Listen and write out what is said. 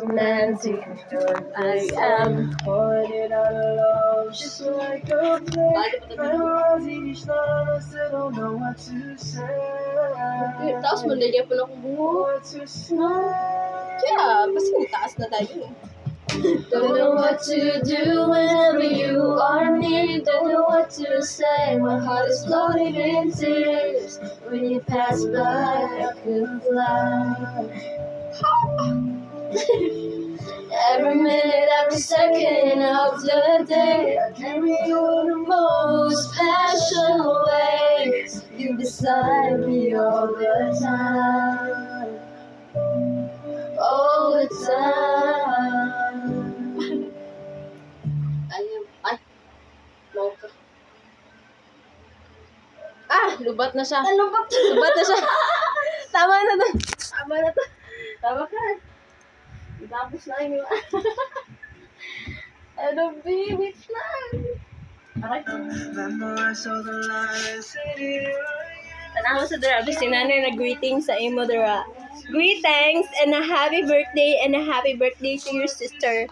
romantic. I am holding on love just like a play. I still don't know what to say. Tapos mandalya po na akong buhok. What to say. Kaya, kasi taas na tayo eh. Don't know what to do whenever you are near. Don't know what to say. My heart is floating in tears. When you pass by, I could fly. Every minute, every second of the day, I carry you in the most passionate ways. You beside me all the time. All the time. Ay. Loka. Lubat na siya. Lubat na siya. Tama na to. Tama ka. Tapos na yun. Ano, baby, fly. Okay. Tanawa sa dara. Si nanay nag-greeting sa imo dara. Greetings and a happy birthday to your sister.